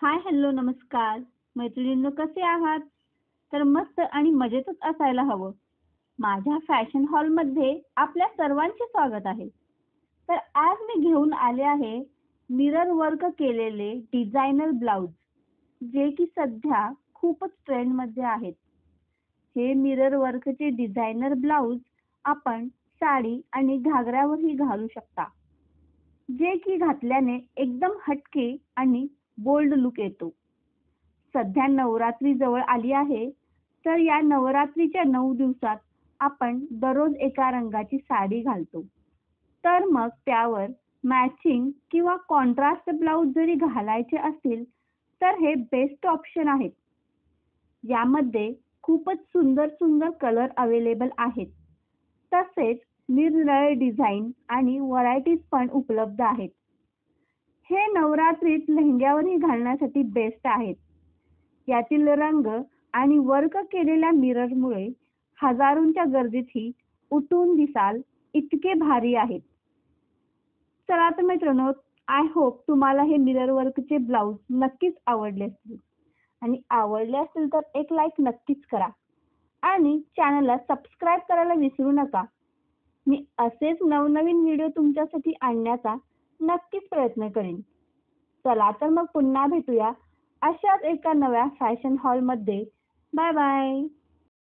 हाय, hello, नमस्कार. मैत्रिणींनो, कसे आहात? तर मस्त आणि मजेतच असायला हवं. माझ्या फॅशन हॉलमध्ये आपल्या सर्वांचे स्वागत आहे. तर आज मी घेऊन आले आहे मिरर वर्क केलेले डिझायनर ब्लाउज, जे की सध्या खूपच ट्रेंडमध्ये आहेत. हे मिरर वर्कचे डिझायनर ब्लाउज आपण साडी आणि घागऱ्यावरही घालू शकता, जे की घातल्याने एकदम हटके आणि बोल्ड लुक येतो. सध्या नवरात्री जवळ आली आहे, तर या नवरात्रीच्या 9 दिवसात आपण दररोज एका रंगाची साडी घालतो. तर मग त्यावर मॅचिंग किंवा कॉन्ट्रास्ट ब्लाउज जरी घालायचे असतील, तर हे बेस्ट ऑप्शन आहेत. यामध्ये खूपच सुंदर सुंदर कलर अवेलेबल आहेत. तसेच निरनिराळे डिझाईन आणि व्हरायटीज पण उपलब्ध आहेत. हे नवरात्रीत लेहंग्यावरही घालण्यासाठी बेस्ट आहेत. यातील रंग आणि वर्क केलेल्या मिररमुळे हजारोंच्या गर्दीतही उठून दिसाल इतके भारी आहेत. चला तर मित्रांनो, आय होप तुम्हाला हे मिरर वर्कचे ब्लाउज नक्कीच आवडले असतील. आणि आवडले असतील तर एक लाईक नक्कीच करा आणि चॅनलला सबस्क्राईब करायला विसरू नका. मी असेच नवनवीन व्हिडिओ तुमच्यासाठी आणण्याचा नक्कीच प्रयत्न करेन. चला तर मग पुन्हा भेटूया अशाच एका नव्या फॅशन हॉलमध्ये. Bye bye.